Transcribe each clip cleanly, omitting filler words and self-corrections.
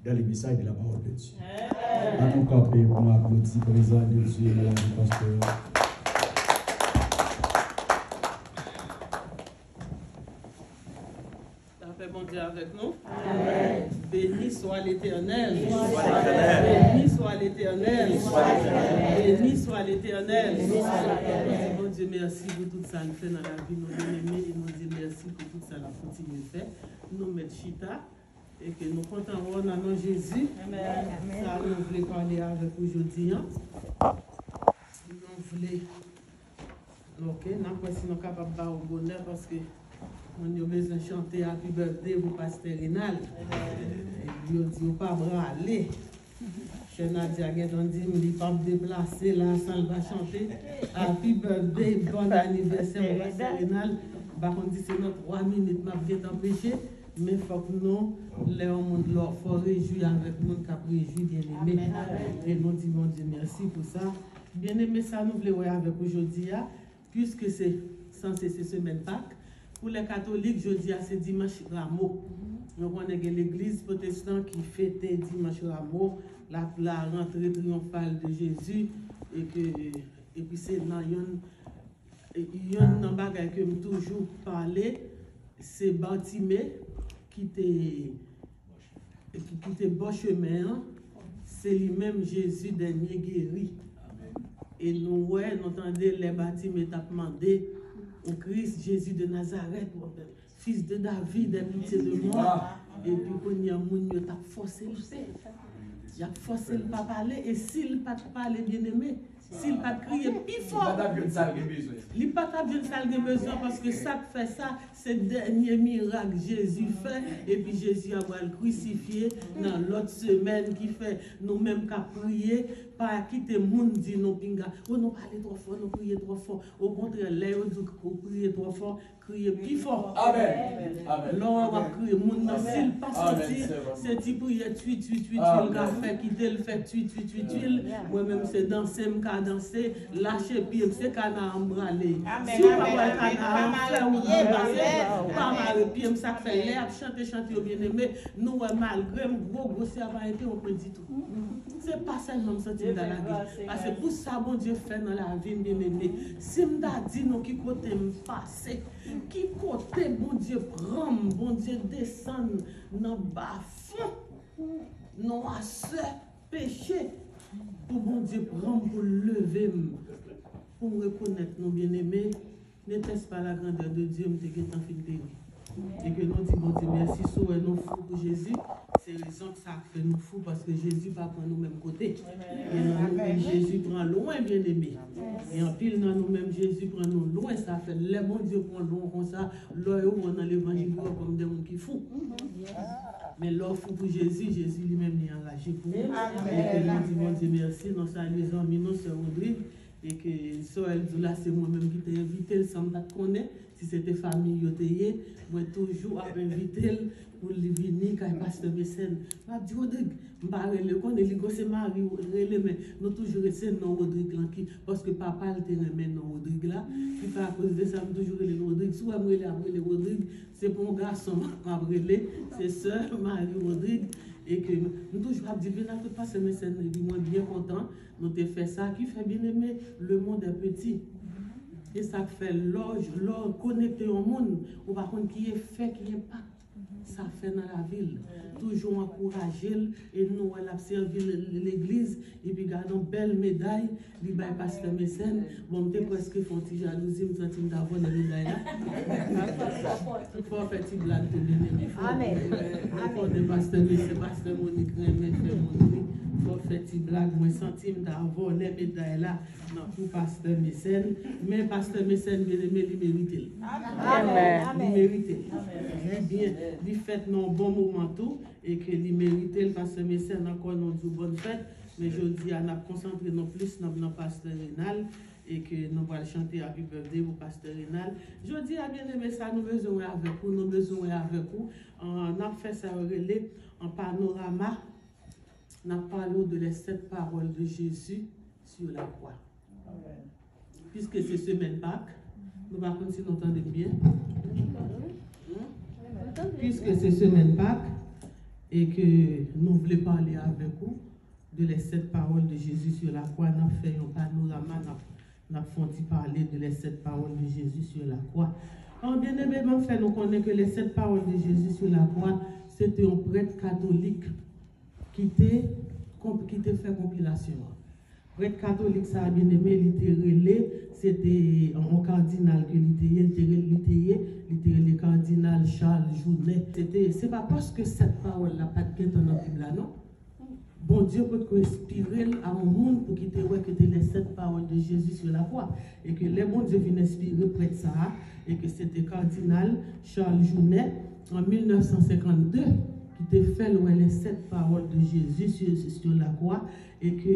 dans les messages de la parole de Dieu. À nous camper pour m'applaudir, présent de Dieu, madame le pasteur. Bon Dieu avec nous. Amen. Béni soit l'Éternel. Béni soit l'Éternel. Béni soit l'Éternel. Bon Dieu, merci pour tout ça que fait dans la vie, nous bien-aimés, et nous disons merci pour tout ça que nous continue de faire. Nous mettons chita et que nous comptons dans le nom de Jésus. Amen. Ça, nous voulons parler avec aujourd'hui. Nous voulons. Ok, nous sommes capables de faire au bonheur parce que. On a besoin de chanter Happy Birthday pour Pasteur Rénal. Il dit pas braler. Je Nadia on dit il pas me déplacer là sans pas chanter Happy Birthday, bon anniversaire Pasteur Rénal. Par contre c'est notre 3 minutes m'a bien empêché mais faut que nous les monde leur faut réjouir avec monde qui a réjoui bien-aimé. Et nous disons bon Dieu merci pour ça. Bien-aimé ça nous voulons avec aujourd'hui puisque c'est censé c'est semaine Pâques. Pour les catholiques, jeudi, c'est dimanche Rameau. Nous connaissons l'église protestante qui fête dimanche Rameau, la rentrée triomphale de Jésus. Et puis c'est dans un bagage que je toujours parlé, c'est Bartimée qui était bon chemin. C'est lui-même Jésus dernier guéri. Et nous, nous entendons les Bartimée t'a demandé. Au Christ Jésus de Nazareth, fils de David, aie pitié de moi. Et puis, quand il y a un monde qui a forcé, il a forcé le pas parler. Et s'il n'a pas parlé, bien aimé, s'il n'a pas crié plus fort, il n'a pas bien de besoin parce que ça fait ça, c'est le dernier miracle que Jésus fait. Et puis Jésus a le crucifié dans l'autre semaine qui fait nous-mêmes qu'à prier, pas quitter le monde dit non, pinga, oh non, parlez trop fort, non, priez trop fort. Au contraire, là, on priez trop fort, criez plus fort. Amen. Là, on va crier, mon nom, s'il pas sorti, c'est dit prier, tuile, le café, quitter le fait, tuile. Moi-même, c'est danser, danser, lâcher pied, c'est canard embralé. Si vous avez un canard, faire ou pas mal pied, ça fait l'air, chanter au bien-aimé, nous, malgré gros service, on peut dire tout. C'est pas ça que nous sommes dans la vie. Parce que pour ça, bon Dieu fait dans la vie, bien-aimé. Si nous dit nous qui côté me passer, qui côté bon Dieu prend, bon Dieu descend dans le bas fond, non à ce péché. Pour bon Dieu prendre pour lever, pour me reconnaître nos bien-aimés, n'était-ce pas la grandeur de Dieu, mais que t'en finis. Et que nous disons, bon Dieu, merci, soit nous fous pour Jésus. C'est raison que ça fait nous fous parce que Jésus va prendre nous même côté. Et Jésus prend loin, bien-aimé. Et en pile, dans nous-mêmes, Jésus prend nous loin. Ça fait les bon Dieu prend loin comme ça. Là, on dans l'évangile comme des gens qui font. Mais l'offre pour Jésus, Jésus lui-même est enragé pour nous. Et que nous disons, bon Dieu, merci. Nous saluons amis, nous sommes Rodrigue. Et que Soël là, c'est moi-même qui t'ai invité, sans te connaître. Si c'était famille, moi toujours invité pour lui venir quand il passe de mécène. Je dis Rodrigue, je connais c'est Marie, mais nous toujours resté non Rodrigue parce que papa était remis non Rodrigue là. Puis à cause de ça, je toujours les Rodrigue. Si vous avez les Rodrigue, c'est pour un garçon, c'est sœur Marie Rodrigue. Et que nous toujours dit bien tout passer mécène, moi bien content, nous te fait ça qui fait bien aimer le monde est petit. Et ça fait l'or connecté au monde, ou par contre qui est fait, qui est pas. Ça fait dans la ville. Toujours encourager et nous elle a servi l'église et puis gardons belle médaille, il va passer mécène. Bon, t'es presque fonti jalousie, me sentis d'avoir la médaille là. Il faut faire petite blague de bien-aimé. Amen. Amen. Pasteur Monique, il faut faire petite blague, moi sentis d'avoir les médailles là pour pasteur mécène. Mais pasteur mécène, bien-aimé, il mérite. Amen. Il mérite. Bien. Il fait non bon moment tout et que il mérite le pasteur mécène encore non du bonne fête mais je dis à nous concentrer non plus dans le pasteur Rénal et que nous allons chanter Happy Birthday au pasteur Rénal. Je dis à bien aimé ça nous besoin avec vous, nous besoin avec vous. On a fait ça relais en panorama. On a parlé de les 7 paroles de Jésus sur la croix. Puisque c'est semaine Pâques, nous allons continuer à entendre bien. Puisque c'est semaine Pâques, et que nous voulons parler avec vous de les 7 paroles de Jésus sur la croix. Nous avons fait un panorama, nous avons parler de les 7 paroles de Jésus sur la croix. En bien-aimé, en fait, nous connaissons que les 7 paroles de Jésus sur la croix, c'était un prêtre catholique qui fait compilation. Prêtre catholique, ça a bien aimé, il était relais, c'était un cardinal que il était le cardinal Charles Jounet. C'est pas parce que cette parole-là pas de dans la Bible là, non. Bon Dieu peut inspirer à un monde pour qu'il que les 7 paroles de Jésus sur la croix. Et que les bons Dieu viennent inspirer près de ça. Et que c'était cardinal Charles Jounet en 1952 qui a fait les 7 paroles de Jésus sur la croix. Et que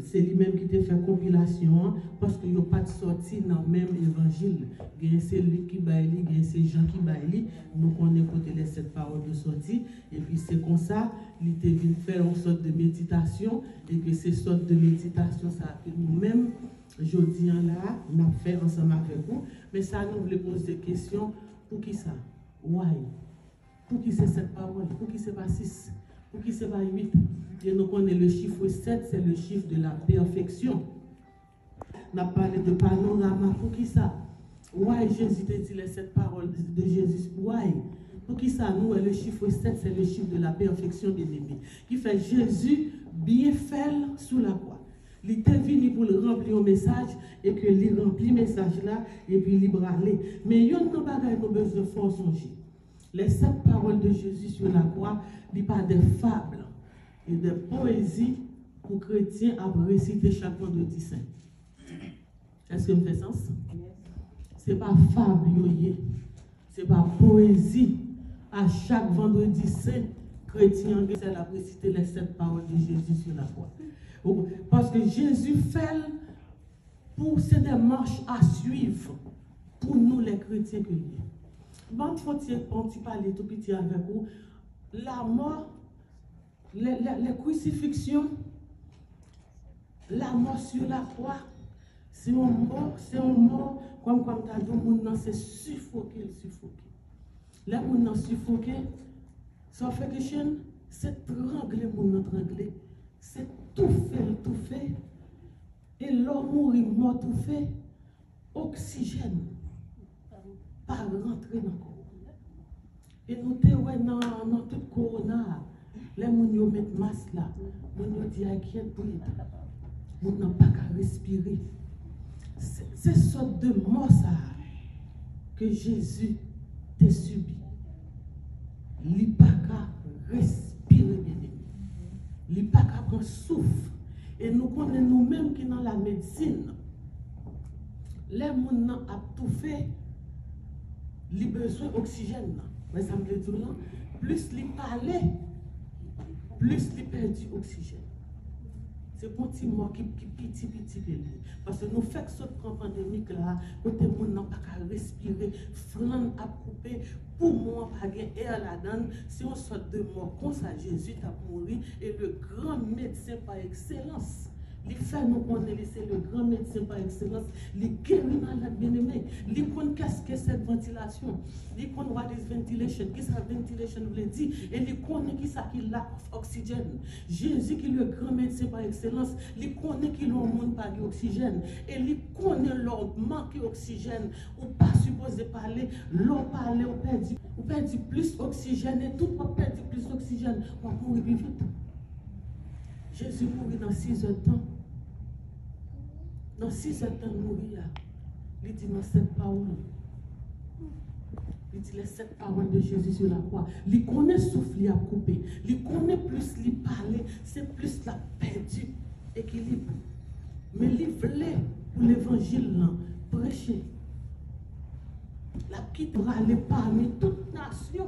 c'est lui-même qui a fait compilation parce qu'il n'y a pas de sortie dans le même évangile. C'est lui qui baille, c'est Jean qui baille. Nous on écoute les 7 paroles de sortie. Et puis c'est comme ça, il était venu faire une sorte de méditation. Et que ces sortes de méditation, ça que nous-mêmes, aujourd'hui là, nous avons fait ensemble avec vous. Mais ça, nous voulons poser des questions. Pour qui ça? Why? Pour qui c'est cette parole? Pour qui c'est pas 6? Pour qui c'est pas 8? Et nous connaissons le chiffre 7, c'est le chiffre de la perfection. On a parlé de panorama. Pour qui ça? Why Jésus a dit les 7 paroles de Jésus? Why? Pour qui ça? Nous, le chiffre 7, c'est le chiffre de la perfection des ennemis. Qui fait Jésus bien fait sous la croix. Il était venu pour le remplir un message et que il remplit le message là et puis il brûle. Mais il y a un bagage nous besoin de faire songer. Les 7 paroles de Jésus sur la croix, il pas des fables et des poésies pour chrétiens à réciter chaque vendredi saint. Est-ce que ça me fait sens? Ce n'est pas fable, ce n'est pas poésie. À chaque vendredi saint, chrétien a récité les 7 paroles de Jésus sur la croix. Parce que Jésus fait pour ces démarches à suivre pour nous les chrétiens que nous. Bon, on tu parler tout petit avec vous. La mort, les crucifixions, la mort sur la croix, c'est un mort, comme tu as dit, le c'est suffoqué. Les gens suffoqué, ça fait que c'est trangler, c'est tout fait. Et l'homme mort tout fait, oxygène. Pas rentrer dans le corps. Et nous sommes dans tout corona. Les gens mettent masque là. Les gens disent qu'il y a nous n'avons pas qu'à respirer. C'est ce sorte de mort ça que Jésus a subi. Il n'a pas qu'à respirer, bien aimé. Il n'a pas qu'à prendre souffle. Et nous connaissons nous-mêmes qui dans la médecine. Les gens ont tout fait. Les besoins d'oxygène, mais ça me dit tout là, plus les parlait, plus les perdu oxygène. C'est pour petit mot qui petit. Parce que nous faisons cette pandémie là, côté monde n'a pas qu'à respirer, flanc à couper, pour moi pas gagner air là-dedans, c'est une sorte de mort comme ça Jésus a mouru et le grand médecin par excellence. Il fait nous connaître, c'est le grand médecin par excellence. Il guérit malade bien-aimé. Il connaît qu'est-ce que cette ventilation. Il connaît what is ventilation. Qu'est-ce que la ventilation veut dire. Et il connaît qui ça qui lack oxygène. Jésus qui est le grand médecin par excellence. Il connaît qu'il a un monde pas d'oxygène. Et il connaît leur manque d'oxygène. Ou pas supposé parler. L'on parle, on perd plus d'oxygène. Et tout le perd plus d'oxygène. On va mourir plus vite. Jésus mourit dans 6 heures de temps. Dans 6 heures de temps, mourir. Il dit dans 7 paroles. Il dit les 7 paroles de Jésus sur la croix. Il connaît souffle, il a coupé. Il connaît plus, il parler. C'est plus la perdu équilibre. Mais il voulait pour l'évangile, prêcher. La petite va aller parmi toute nation,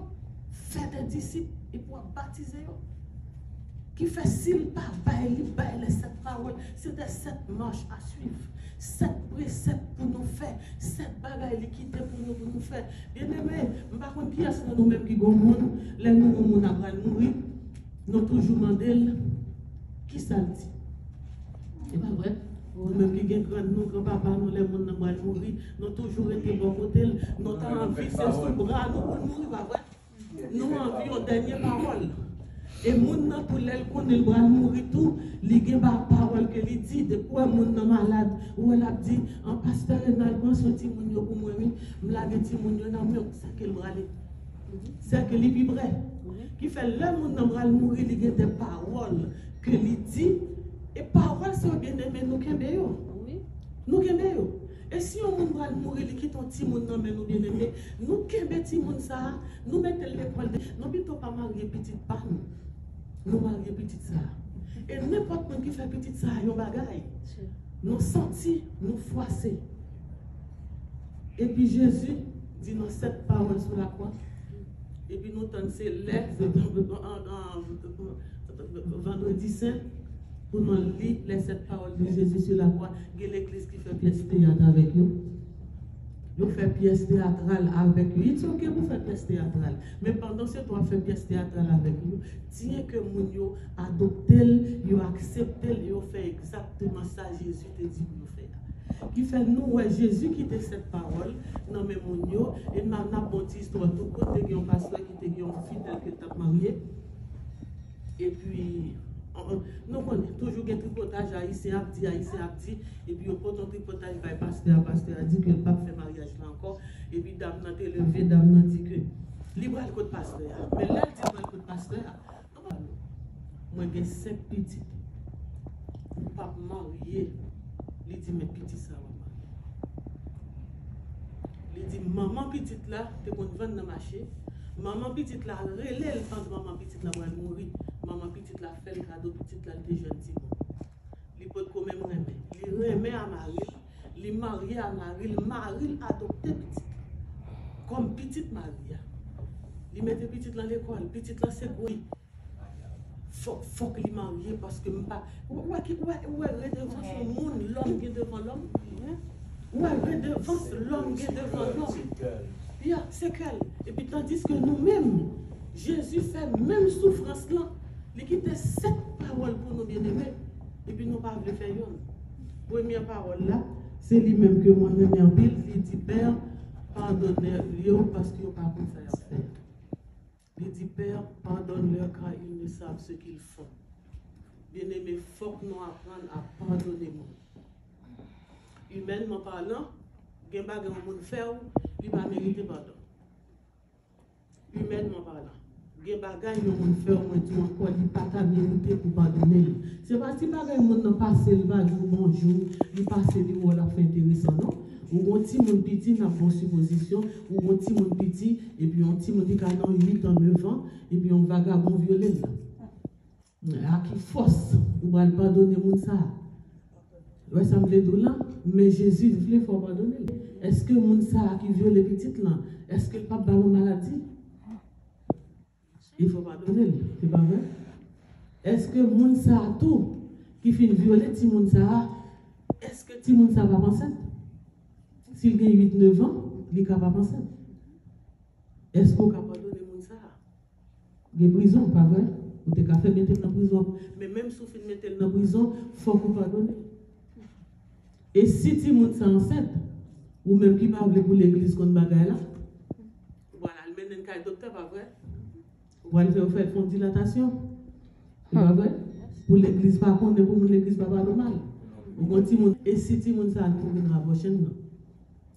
faire des disciples et pour baptiser eux. Qui fait s'il pas bailler les 7 paroles, c'est des 7 marches à suivre, 7 préceptes pour nous faire, 7 bagailles quitter pour nous faire. Bien aimé, par contre, qui est-ce que nous-mêmes qui avons les nous avons mourir, nous toujours demandé qui ça dit. C'est pas vrai? Nous-mêmes qui avons nous, grand-papa, nous les gens qui avons mourir, nous toujours été bon côté, nous avons envie, c'est sous bras, nous pour mourir, pas vrai? Nous avons envie aux dernières paroles. Et moun nan tout l'el connaît le bras mourir tout, li gen ba parole que li dit de quoi moun nan malade ou elle a dit en pasteur Renal prend son petit moun yo pour moi oui, m'la gen ti moun yo nan mais ça que le bras c'est que li vibre qui fait le moun nan bras mourir li gen des paroles que li dit et paroles c'est bien aimé nous kembe yo. Oui. Nous kembe yo. Et si on va mourir, qui ton petit monde non mais nous bien aimé, nous kembe petit monde ça, nous mettons l'école, nous plutôt pas marier petite pas nous marier petite ça. Et n'importe qui qui fait petite ça, yon bagaille. Nous sentis, nous froisser. Et puis Jésus dit nous cette parole sur la croix. Et puis nous tendons ces lettres vendredi saint. Pour nous lire les 7 paroles de Jésus sur la croix, il y a l'église qui fait pièce théâtrale avec nous. Vous faites pièce théâtrale avec nous. C'est ok pour faire pièce théâtrale. Mais pendant ce temps, fait pièce théâtrale avec nous, tiens que nous yo adopté, yo accepté, yo fait exactement ça Jésus te dit pour nous faire. Qui fait nous, ouais, Jésus qui te cette parole, non mais mon yo, et m'a bonne histoire, tout côté qui ont pasteur qui te ont fidèle que t'as marié. Et puis nous connaissons toujours un tripotage haïtien a dit, et puis au point de tripotage, le pasteur a dit que le pape fait mariage là encore, et puis dame n'a été levé, dame n'a dit que libre le code pasteur. Mais là, il dit le code pasteur, moi j'ai 5 petits, le pape marié, il dit mes petits ça il dit maman petite là, tu qu'on vendre dans le marché, maman petite là, relève quand maman petite là va mourir. Maman petite la fait le cadeau, petite la était jeune. Il peut quand même remettre. Il remet à Marie, il marie à Marie, Marie adopté petite. Comme petite Marie. Il mettait petite dans l'école, petite là c'est quoi? Faut qu'il marie parce que ouais, redevance le monde, l'homme qui est devant l'homme. Ouais, redevance l'homme qui est devant l'homme. C'est qu'elle. Et puis tandis que nous-mêmes, Jésus fait même souffrance là. Il quitte 7 paroles pour nous bien-aimés. Et puis nous ne pouvons pas faire une. Première parole là, c'est lui-même que moi je en pile. Il dit Père, pardonnez-le parce qu'ils n'ont pas pu faire. Il dit Père, pardonne-leur car ils ne savent ce qu'ils font. Bien-aimés, il faut que nous apprenions à pardonner. Humainement parlant, il y a des gens qui font, il va mériter pardon. Humainement parlant. Il y a des bagages qui ont fait au moins encore, il pas ta mérité pour pardonner. C'est pas si pas le monde passe le va dire bonjour, il passe le ou la fait intéressant non. Ou un petit monde petit n'a pas supposition, ou un petit monde petit et puis un petit monde qui a 8 ans 9 ans et puis un vagabond violent. À qui force ou va pardonner monde ça. Ouais, ça me fait là, mais Jésus il faut pardonner. Est-ce que monde ça qui viole les petites là, est-ce que le pape ballon maladie? Il ne faut pas donner, c'est pas vrai? Est-ce que moun sa tout qui finit violer ti moun sa, est-ce que ti moun sa va penser? S'il a 8-9 ans, il est capable de penser. Est-ce qu'on est capable de donner moun sa? Il y a prison, pas vrai? Ou t'es capable de mettre dans prison. Mais même si vous finissez de mettre dans prison, il faut qu'on pardonne. Et si ti moun sa enceinte, ou même qui parle pour l'église contre bagaille là, voilà, il mène un cas docteur, pas vrai? Ou elle fait une dilatation. C'est pas vrai? Pour l'église, par contre, pour l'église, pas normal. Et si tu montes ça, tu vas prochaine,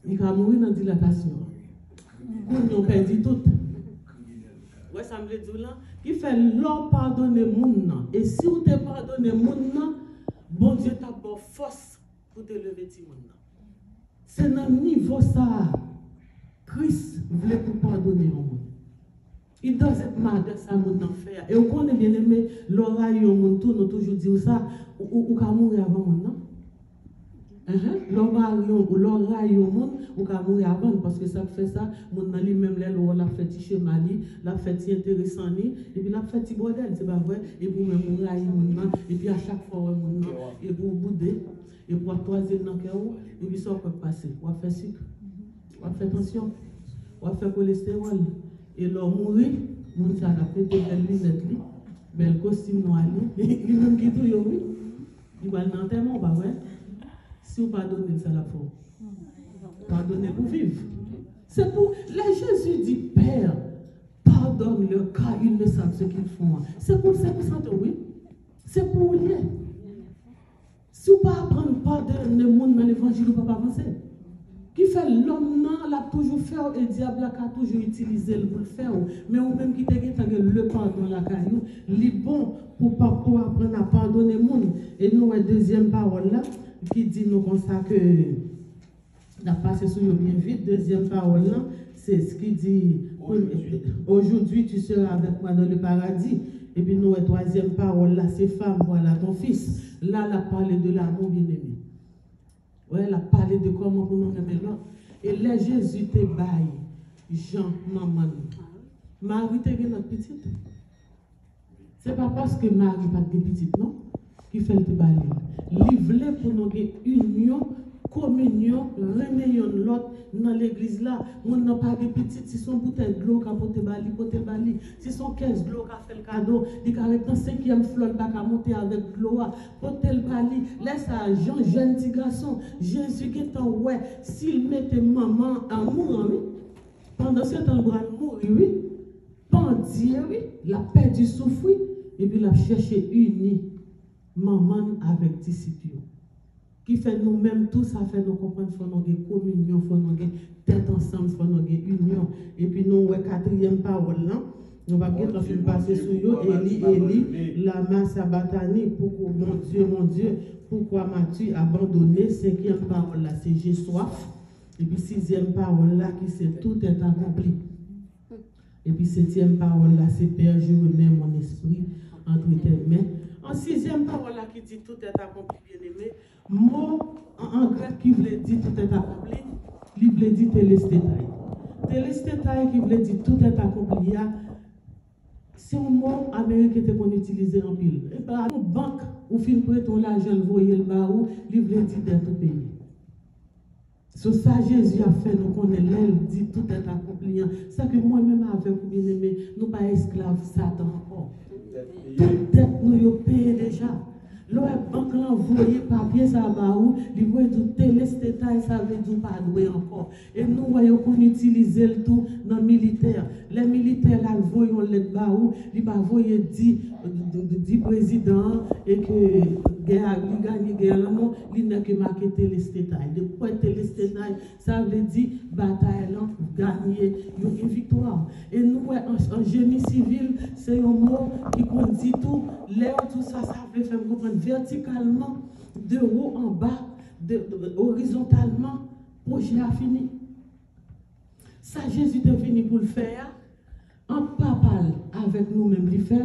il va mourir dans la dilatation. Nous avons perdu tout. Ouais, ça me dit là. Il fait l'homme pardonner moun. Et si vous te pardonnez moun, bon Dieu t'a bon force pour te lever ti moun. C'est dans le niveau ça. Christ voulait pour pardonner moun. Il doit être mal de ça, mon enfer. Et on connaît bien aimé, l'oreille au monde, nous toujours dit ça, ou qu'à mourir avant, non? L'oreille au monde, ou qu'à mourir avant, parce que ça fait ça, mon mari même là, la fait chez Mali, la fait intéressant, et puis la fait bordel, c'est pas vrai? Et pour même l'oreille, et puis à chaque fois, et pour bouder, et pour troisième dans le cœur, et puis ça peut passer. On va faire sucre, on va faire tension, on va faire cholestérol. Et l'homme mourit, mon ça a fait des belles lunettes, bel costume noir, il même qui tout oui, il va l'enterrement, pas vrai? Si vous pardonnez ça la fois, pardonnez pour vivre. C'est pour, là Jésus dit Père, pardonne. pardonne-leur car ils ne savent ce qu'ils font. C'est pour ça, oui. C'est pour lier. Si vous ne apprenez pas de monde dans l'évangile, vous ne pouvez pas avancer. Qui fait l'homme, non, l'a toujours fait, et le diable a toujours utilisé pour le faire. Mais ou même qui te dit le pardon la caillou, il est bon pour apprendre à pardonner le monde. Et nous, la deuxième parole là, qui dit nous comme ça que, la passé sur nous bien vite, deuxième parole là, c'est ce qui dit, aujourd'hui tu seras avec moi dans le paradis. Et puis nous, la troisième parole là, c'est femme, voilà ton fils. Là, elle a parlé de l'amour bien-aimé. Ouais, elle a parlé de comment pour nous aimer l'autre. Et là, Jésus te baille, Jean, maman. Marie te gagne notre petite. C'est pas parce que Marie n'a pas de petite, non? Qui fait le bailler. Livrer pour nous une union, communion, réunion l'autre dans l'église là. On n'a pas de petite, si son bouteille de l'eau qui a porté bali, si son caisse de l'eau qui a fait le cadeau, il a dans 5e flotte qui a monté avec l'eau, porté le bali, laisse à Jean, jeune petit garçon, Jésus qui est en ouais, s'il mettait maman à mourir, oui, pendant ce temps, il va mourir, oui, pendier, oui, la paix du souffle, et puis il a cherché uni maman avec disciples. Qui fait nous-mêmes, tout ça fait nous comprendre, il faut nous avoir communion, il faut nous avoir tête ensemble, il faut nous avoir union. Et puis nous, la quatrième parole là, nous va bien passer sur eux, Élie, la masse abatani, pourquoi mon Dieu, pourquoi m'as-tu abandonné? Cinquième parole là, c'est j'ai soif. Et puis sixième parole là, qui c'est tout est accompli. Et puis septième parole là, c'est Père, je remets mon esprit entre tes mains. En sixième parole là, qui dit tout est accompli, bien-aimé, mot en grec qui voulait dire tout est accompli, il voulait dire telestétaï. Telestétaï qui voulait dire tout est accompli, c'est un mot américain qu'on utilise en pile. Et par une banque, où fin prêt ton l'argent, le voyer le barou, il voulait dire d'être au pays. Sur ça, Jésus a fait, nous connaissons l'aile, dit tout est accompli. C'est que moi-même, avec vous, bien aimé, nous ne sommes pas esclaves Satan encore. Toute dette nous y payé déjà. L'autre banque l'envoyé papier, ça va où, il veut du télestétail, ça veut dire pas doué encore. Et nous voyons qu'on utilise le tout dans le militaire. Les militaires, là, voyons le bas où, ils va voyer 10 présidents et que guerre, il gagne guerre, non, il n'a que marqué télestétail. De quoi télestétail, ça veut dire bataille, gagner, une victoire. Et nous, en génie civil, c'est un mot qui dit tout, l'air, tout ça, ça veut faire comprendre verticalement, de haut en bas, horizontalement, projet a fini. Ça, Jésus est venu pour le faire, en papal avec nous-mêmes, il fait,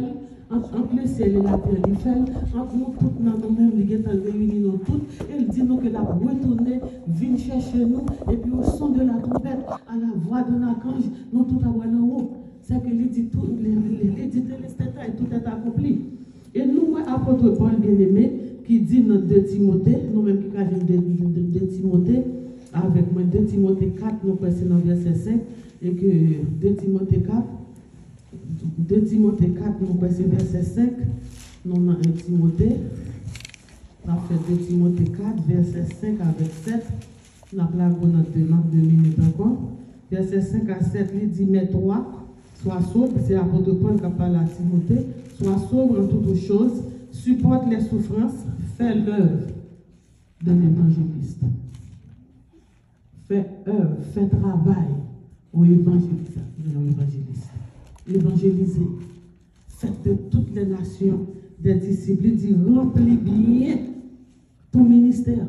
entre le ciel et la terre, il fait, entre nous toutes, nous-mêmes, il est réunis nous toutes, et il dit nous que la retourner, vient chercher nous, et puis au son de la trompette, à la voix de l'archange, nous tout avoir en haut. C'est que il dit tout, il dit tout est accompli. Et nous, apôtre Paul bien-aimé, qui dit dans 2 Timothée, nous-mêmes qui avons 2 Timothée, avec moi 2 Timothée 4, nous passons dans verset 5, et que 2 Timothée 4, nous passons verset 5, nous dans 1 Timothée, on a fait 2 Timothée 4, verset 5 avec 7, nous avons dans 2 minutes encore, verset 5 à 7, il dit, mais toi, sois sobre, c'est l'apôtre Paul qui parle à Timothée, sois sobre en toutes choses, supporte les souffrances, fais l'œuvre de l'évangéliste. Fais œuvre, fais travail au évangéliste. Évangéliser. Faites de toutes les nations des disciples. Il dit, remplis bien ton ministère.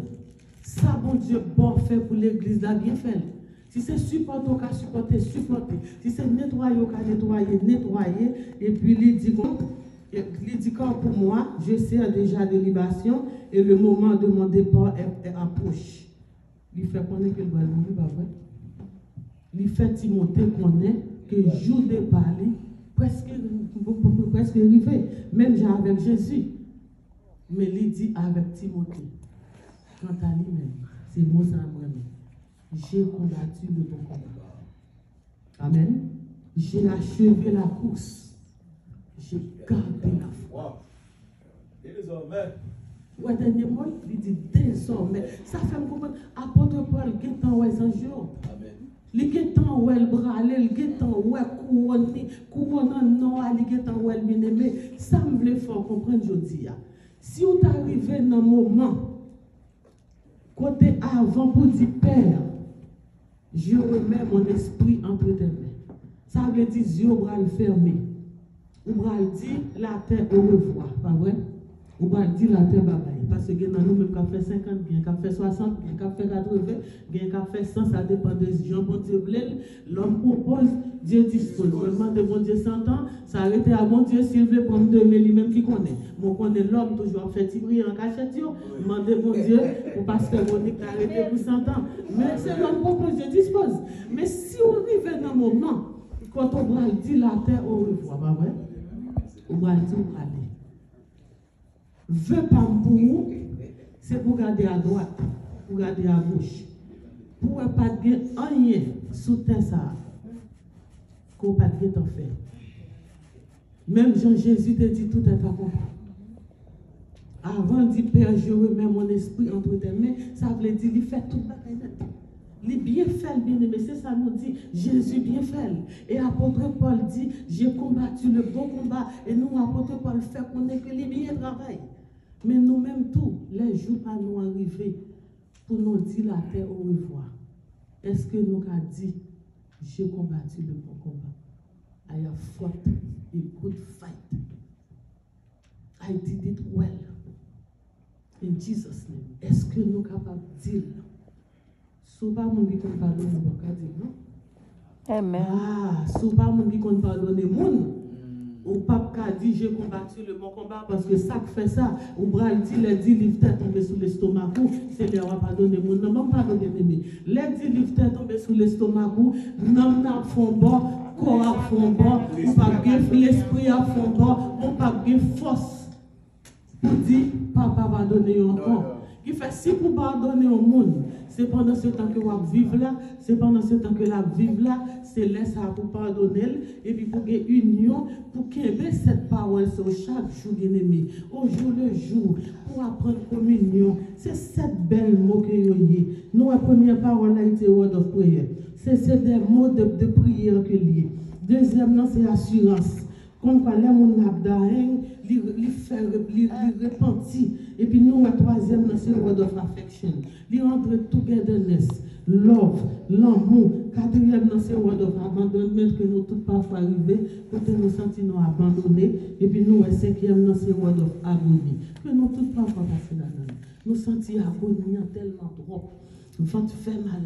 Ça, bon Dieu, bon fait pour l'église, là, bien fait. Si c'est supporter, au cas supporter. Si c'est nettoyer, au cas nettoyer. Et puis, il dit quand pour moi, je sers déjà de libation et le moment de mon départ est approche. Il fait connaître que le va mourir, pas vrai? Il fait Timothée connaître que jour de parler, presque arrivé. Même j'ai avec Jésus. Mais il dit avec Timothée. Quant à lui-même, c'est moi ça vraiment. J'ai combattu le bon combat. Amen. J'ai achevé la course. J'ai gardé la foi. Désormais. Ouais, dernier mot, il dit désormais. Ça fait me comprendre. Apôtre Paul, qui est en ouais, un jour. Il est temps où elle brale, il est temps où elle couronne non, il est temps où elle bien aimé. Ça me voulait fort comprendre aujourd'hui. Si vous arrivez dans un moment, côté avant pour dire Père, je remets mon esprit entre tes mains. Ça veut dire Dieu va le fermer. Ou va dire la terre au revoir, pas vrai? Ou va dire la terre bye bye. Parce que dans nous, même qui fait 50, qui fait 60, qui fait 80, qui fait 100, ça dépend des gens. Bon Dieu voulait, l'homme propose, Dieu dispose. Seulement de bon Dieu 100 ans, ça arrête à bon Dieu s'il veut prendre 2000 lui-même qui connaît. Moi, on connaît l'homme toujours fait tirer en cachette, demander bon Dieu pour pasteur Monique arrêter pour 100 ans. Mais c'est l'homme propose, Dieu dispose. Mais si on arrive dans un moment, quand on va dire la terre au revoir, pas vrai? On va dire on va aller. Veux pas pour vous, c'est pour garder à droite, pour garder à gauche. Pour ne pas gagner rien sous terre ça, qu'on ne pas gagner en fait. Même Jean-Jésus te dit tout est pas compris. Avant de dire Père, je remets mon esprit entre tes mains, ça veut dire il fait tout bagaille net. Il bien fait, bien aimé, c'est ça nous dit, Jésus bien fait. Et apôtre Paul dit, j'ai combattu le bon combat. Et nous, apôtre Paul fait qu'on est que les bien travail. Mais nous-mêmes, tous les jours à nous arriver pour nous dire la terre au revoir. Est-ce que nous avons dit, j'ai combattu le bon combat? I have fought a good fight. I did it well. In Jesus' name. Est-ce que nous sommes capables de dire? Souvent, nous ne pouvons pas pardonner, non? Amen. Ah, souvent, nous ne pouvons pas pardonner. Ou pape a dit j'ai combattu le bon combat parce que ça fait ça. Ou bral dit les 10 livres têtes tombés sous l'estomac, c'est les va pardonner mon nom, non pas pardonner. Les 10 livres têtes tombés sous l'estomac, non n'a font bon, corps à fond bon, ou pas l'esprit à fond bon, ou pas force pour dire papa pardonner encore. Qui fait si pour pardonner au monde, c'est pendant ce temps que vous vivez là, c'est pendant ce temps que la vive là, c'est laisse pour pardonner et puis pour qu'il y ait union, pour qu'il y ait cette parole sur chaque jour bien aimé, au jour le jour, pour apprendre communion. C'est cette belle mot que vous avez. Nous, la première parole là, c'est word of prayer. C'est des mots de prière que lié. Deuxièmement, c'est assurance. Comme quand les gens abdaïn, ils repentent. Et puis nous, la troisième, c'est le word of affection. Ils rentrent togetherness, love, l'amour. Quatrième, c'est le word of abandonment que nous tous parfois arrivés, quand nous sentons nous abandonnés. Et puis nous, la cinquième, c'est le word of agonie. Que nous tous parfois passer là-dedans. Nous sentons agonie tellement trop. Ventre fait mal,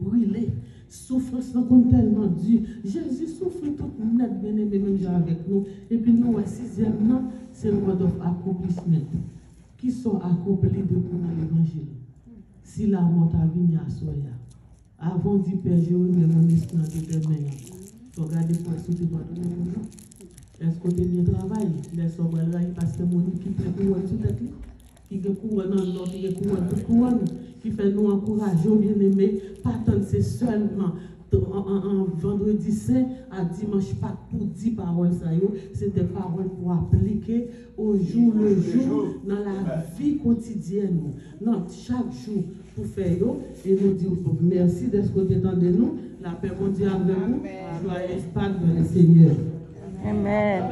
brûler. Souffrance tellement dure. Jésus souffre tout net, bien aimé, même avec nous. Et puis nous, sixième, c'est le word of accomplishment. Qui sont accomplis depuis l'évangile. Si la mort a venu à Soya, avant d'y perdre, je remets mon esprit dans tes mains. Regardez pour ce que tu vas donner pour nous. Est-ce que tu as bien travaillé? Les sombres là, parce que mon qui fait couronne tout à fait. Qui fait couronne dans l'autre, qui fait couronne toute couronne. Qui fait nous encourager, bien aimé. Pas tant c'est seulement en vendredi saint à dimanche Pâques pour 10 paroles, c'est des paroles pour appliquer au jour le jour dans la vie quotidienne, dans chaque jour pour faire et nous dire merci de ce que vous entendez nous, la paix mondiale avec vous, joyeux Pâques dans le Seigneur. Amen.